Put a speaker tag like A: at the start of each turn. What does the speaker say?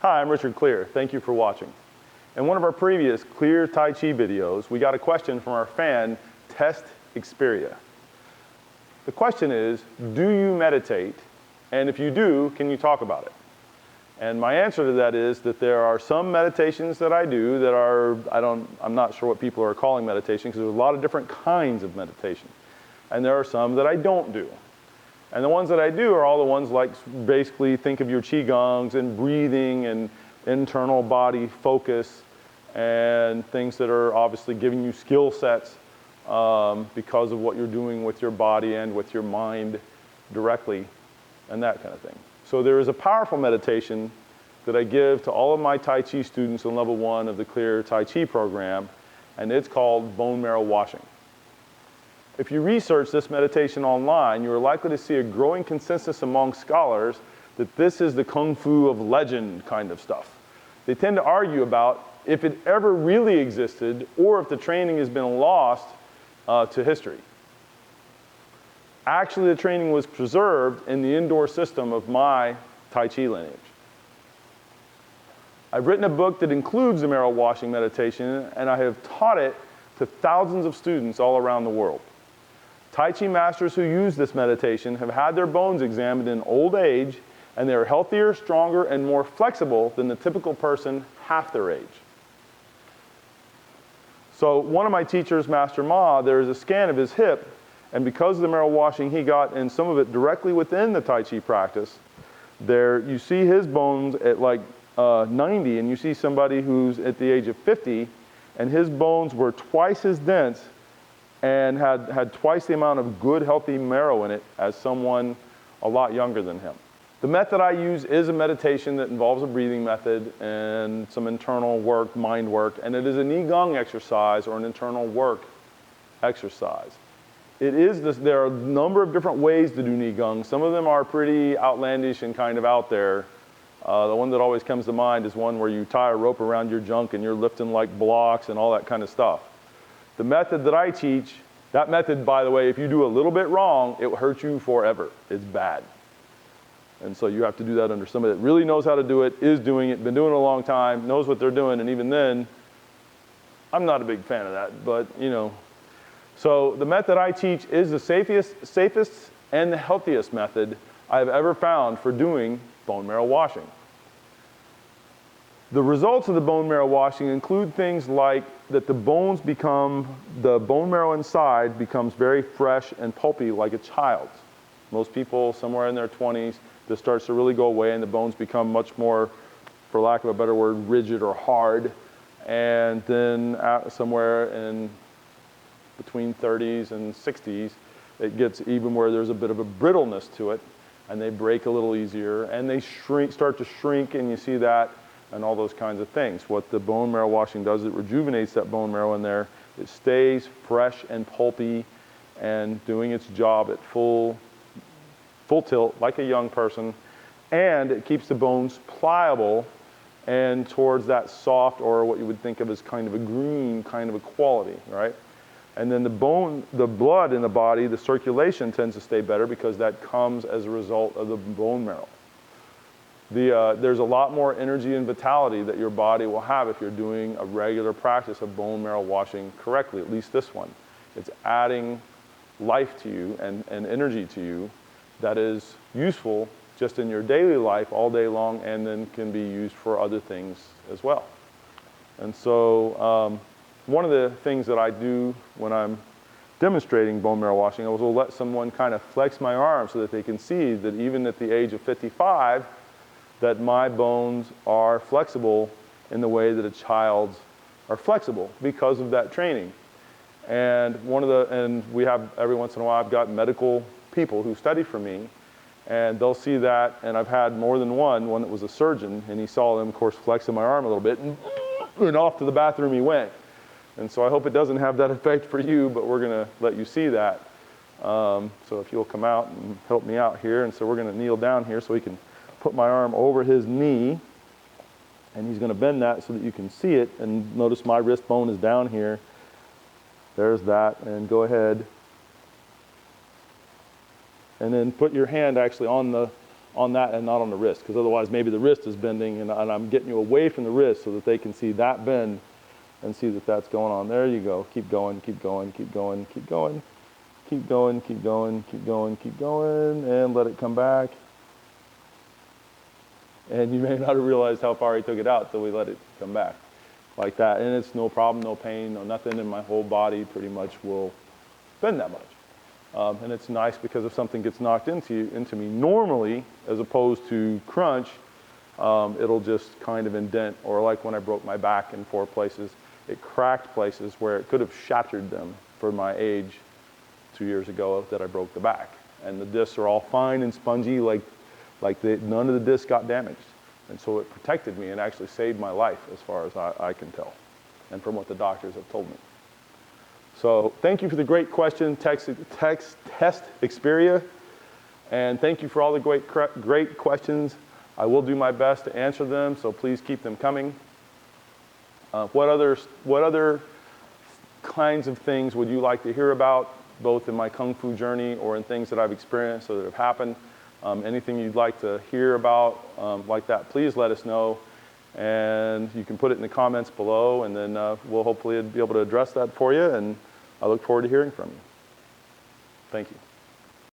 A: Hi, I'm Richard Clear. Thank you for watching. In one of our previous Clear Tai Chi videos, we got a question from our fan, Test Xperia. The question is, do you meditate? And if you do, can you talk about it? And my answer to that is that there are some meditations that I do that are, I'm not sure what people are calling meditation because there's a lot of different kinds of meditation. And there are some that I don't do. And the ones that I do are all the ones like basically think of your Qigongs and breathing and internal body focus and things that are obviously giving you skill sets because of what you're doing with your body and with your mind directly and that kind of thing. So there is a powerful meditation that I give to all of my Tai Chi students in level 1 of the Clear Tai Chi program, and it's called bone marrow washing. If you research this meditation online, you are likely to see a growing consensus among scholars that this is the kung fu of legend kind of stuff. They tend to argue about if it ever really existed or if the training has been lost to history. Actually, the training was preserved in the indoor system of my Tai Chi lineage. I've written a book that includes the marrow washing meditation, and I have taught it to thousands of students all around the world. Tai Chi masters who use this meditation have had their bones examined in old age, and they are healthier, stronger, and more flexible than the typical person half their age. So one of my teachers, Master Ma, there is a scan of his hip, and because of the marrow washing he got, and some of it directly within the Tai Chi practice, there you see his bones at like 90, and you see somebody who's at the age of 50, and his bones were twice as dense and had twice the amount of good, healthy marrow in it as someone a lot younger than him. The method I use is a meditation that involves a breathing method and some internal work, mind work, and it is a Qigong exercise or an internal work exercise. There are a number of different ways to do Qigong. Some of them are pretty outlandish and kind of out there. The one that always comes to mind is one where you tie a rope around your junk and you're lifting like blocks and all that kind of stuff. The method that I teach, that method, by the way, if you do a little bit wrong, it will hurt you forever. It's bad. And so you have to do that under somebody that really knows how to do it, is doing it, been doing it a long time, knows what they're doing, and even then, I'm not a big fan of that, but you know. So the method I teach is the safest and the healthiest method I've ever found for doing bone marrow washing. The results of the bone marrow washing include things like that the bone marrow inside becomes very fresh and pulpy like a child's. Most people, somewhere in their 20s, this starts to really go away and the bones become much more, for lack of a better word, rigid or hard. And then somewhere in between 30s and 60s, it gets even where there's a bit of a brittleness to it, and they break a little easier, and they start to shrink, and you see that, and all those kinds of things. What the bone marrow washing does, it rejuvenates that bone marrow in there. It stays fresh and pulpy and doing its job at full tilt, like a young person, and it keeps the bones pliable and towards that soft, or what you would think of as kind of a green kind of a quality, right? And then the blood in the body, the circulation tends to stay better because that comes as a result of the bone marrow. There's a lot more energy and vitality that your body will have if you're doing a regular practice of bone marrow washing correctly, at least this one. It's adding life to you and energy to you that is useful just in your daily life all day long, and then can be used for other things as well. And so one of the things that I do when I'm demonstrating bone marrow washing, I will let someone kind of flex my arm so that they can see that even at the age of 55, that my bones are flexible in the way that a child's are flexible because of that training. And we have, every once in a while, I've got medical people who study for me, and they'll see that, and I've had more than one that was a surgeon, and he saw them, of course, flexing my arm a little bit, and off to the bathroom he went. And so I hope it doesn't have that effect for you, but we're gonna let you see that. So if you'll come out and help me out here, and so we're gonna kneel down here so he can put my arm over his knee, and he's gonna bend that so that you can see it, and notice my wrist bone is down here. There's that, and go ahead. And then put your hand actually on on that and not on the wrist, because otherwise maybe the wrist is bending, and I'm getting you away from the wrist so that they can see that bend and see that that's going on. There you go. Keep going, keep going, keep going, keep going, keep going, keep going, keep going, keep going, and let it come back. And you may not have realized how far he took it out till we let it come back like that. And it's no problem, no pain, no nothing, and my whole body pretty much will bend that much. And it's nice because if something gets knocked into me normally, as opposed to crunch, it'll just kind of indent, or like when I broke my back in 4 places, it cracked places where it could have shattered them for my age 2 years ago that I broke the back. And the discs are all fine and spongy, none of the discs got damaged. And so it protected me and actually saved my life as far as I can tell, and from what the doctors have told me. So thank you for the great question, Test Xperia, and thank you for all the great questions. I will do my best to answer them, so please keep them coming. What other kinds of things would you like to hear about, both in my Kung Fu journey or in things that I've experienced or that have happened? Anything you'd like to hear about like that, please let us know. And you can put it in the comments below, and then we'll hopefully be able to address that for you, and I look forward to hearing from you. Thank you.